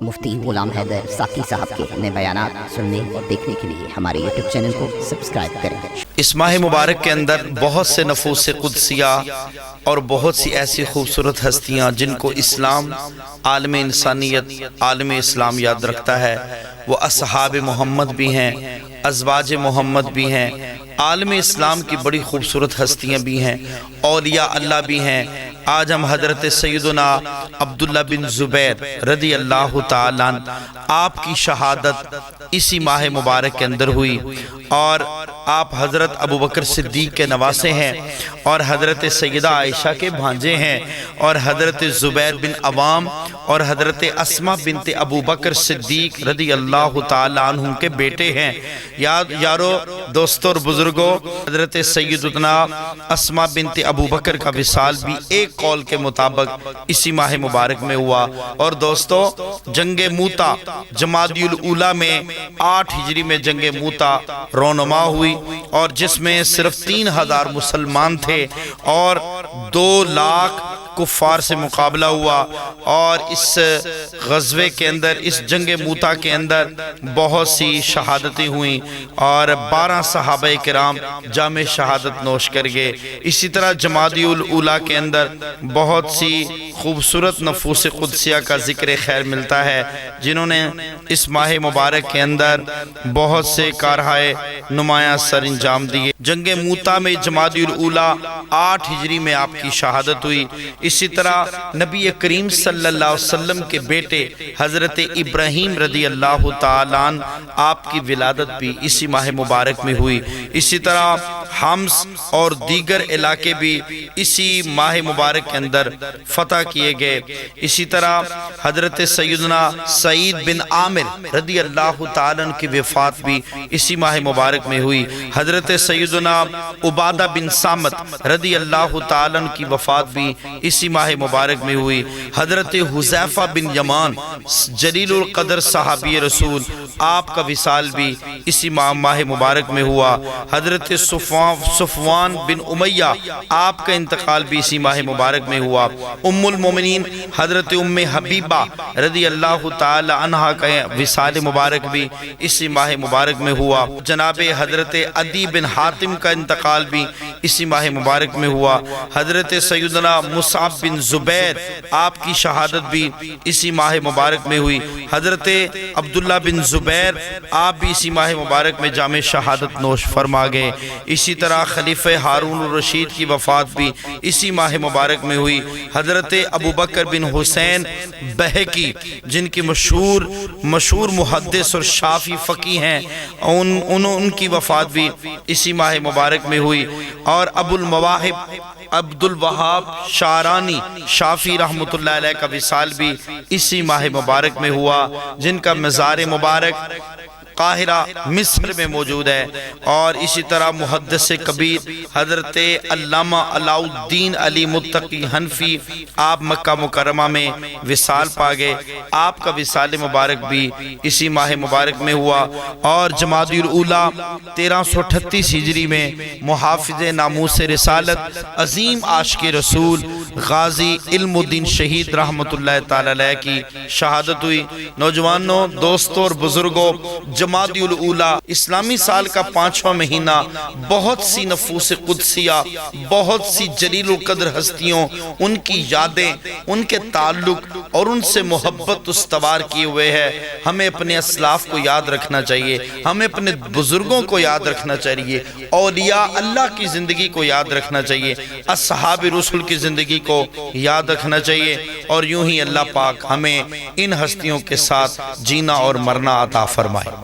مفتی غلام حیدر ساقی صاحب کے نئے بیانات سننے اور دیکھنے کے لیے ہمارے یوٹیوب چینل کو سبسکرائب کریں۔ اس ماہ مبارک کے اندر بہت سے نفوس قدسیہ اور بہت سی ایسی خوبصورت ہستیاں جن کو اسلام، عالم انسانیت، عالم اسلام یاد رکھتا ہے، وہ اصحاب محمد بھی ہیں، ازواج محمد بھی ہیں، عالم اسلام کی بڑی خوبصورت ہستیاں بھی ہیں، اولیاء اللہ بھی ہیں۔ آج ہم حضرت سیدنا عبداللہ بن زبیر رضی اللہ تعالیٰ عنہ آپ کی شہادت اسی ماہ مبارک کے اندر ہوئی، اور آپ حضرت ابوبکر صدیق کے نواسے ہیں، اور حضرت سیدہ عائشہ کے بھانجے ہیں، اور حضرت زبیر بن عوام اور حضرت اسماء بنت ابوبکر صدیق رضی اللہ تعالیٰ عنہ کے بیٹے ہیں۔ یارو دوستو اور بزرگوں، حضرت سیدنا اسماء بنت ابوبکر کا وصال بھی ایک قول کے مطابق اسی ماہ مبارک میں ہوا۔ اور دوستو، جنگ موتا جمادی الاولیٰ میں 8 ہجری میں جنگ موتا رونما ہوئی، اور جس میں صرف 3000 مسلمان تھے اور 2 لاکھ کفار سے مقابلہ ہوا۔ اور اس غزوے کے اندر، اس جنگ موتا کے اندر بہت سی شہادتیں ہوئیں، اور 12 صحابہ کرام جام شہادت نوش کر گئے۔ اسی طرح جمادی الاولیٰ کے اندر بہت سی خوبصورت نفوس قدسیہ کا ذکر خیر ملتا ہے، جنہوں نے اس ماہ مبارک کے اندر بہت سے کارہائے نمایاں سر انجام دیے۔ جنگ موتا میں جمادی الاولیٰ 8 ہجری میں آپ کی شہادت ہوئی۔ اسی طرح نبی کریم صلی اللہ علیہ وسلم کے بیٹے حضرت ابراہیم رضی اللہ تعالیٰ عنہ آپ کی ولادت بھی اسی ماہ مبارک میں ہوئی۔ اسی طرح حمص اور دیگر علاقے بھی اسی ماہ مبارک کے اندر فتح کیے گئے۔ اسی طرح حضرت سیدنا سعید بن عامر رضی اللہ تعالیٰ عنہ کی وفات بھی اسی ماہ مبارک میں ہوئی۔ حضرت سیدنا عبادہ بن صامت رضی اللہ تعالیٰ عنہ کی وفات بھی اسی ماہ مبارک میں ہوئی۔ حضرت حذیفہ بن یمان جلیل القدر صحابی رسول، آپ کا وصال بھی اسی ماہ مبارک میں ہوا۔ حضرت صفوان بن امیہ، آپ کا انتقال بھی اسی ماہ مبارک میں ہوا۔ ام المومنین حضرت ام حبیبہ رضی اللہ تعالی عنہا کا وصال مبارک بھی اسی ماہ مبارک میں ہوا۔ جناب حضرت عدی بن حاتم کا انتقال بھی اسی ماہ مبارک میں ہوا۔ حضرت سیدنا مصعب بن زبیر، آپ کی شہادت بھی اسی ماہ مبارک میں ہوئی۔ حضرت عبداللہ بن زبیر، آپ بھی اسی ماہ مبارک میں جام شہادت نوش فرما گئے۔ اسی طرح خلیفہ ہارون الرشید کی وفات بھی اسی ماہ مبارک میں ہوئی۔ حضرت ابوبکر بن حسین بہقی، جن کی مشہور محدث اور شافعی فقیہ ہیں، ان کی وفات بھی اسی ماہ مبارک میں ہوئی۔ اور ابو المواہب عبد الوہاب شعرانی شافعی رحمۃ اللہ علیہ کا وصال بھی اسی ماہ مبارک میں ہوا، جن کا مزار مبارک قاہرہ مصر میں موجود ہے۔ اور اسی طرح محدث کبیر حضرت علامہ علاء الدین علی متقی حنفی، آپ مکہ مکرمہ میں وصال پا گئے، آپ کا وصال مبارک بھی اسی ماہ مبارک میں ہوا۔ اور جمادی الاولیٰ 1338 ہجری میں محافظ ناموس رسالت، عظیم عاشق رسول، غازی علم الدین شہید رحمت اللہ تعالی علیہ کی شہادت ہوئی۔ نوجوانوں، دوستوں اور بزرگوں، جمادی الاولیٰ اسلامی سال کا 5واں مہینہ بہت سی نفوس قدسیہ، بہت سی جلیل القدر ہستیوں، ان کی یادیں، ان کے تعلق اور ان سے محبت استوار کیے ہوئے ہے۔ ہمیں اپنے اسلاف کو یاد رکھنا چاہیے، ہمیں اپنے بزرگوں کو یاد رکھنا چاہیے، اولیاء اللہ کی زندگی کو یاد رکھنا چاہیے، اصحاب رسول کی زندگی کو یاد رکھنا چاہیے، اور یوں ہی اللہ پاک ہمیں ان ہستیوں کے ساتھ جینا اور مرنا عطا فرمائے۔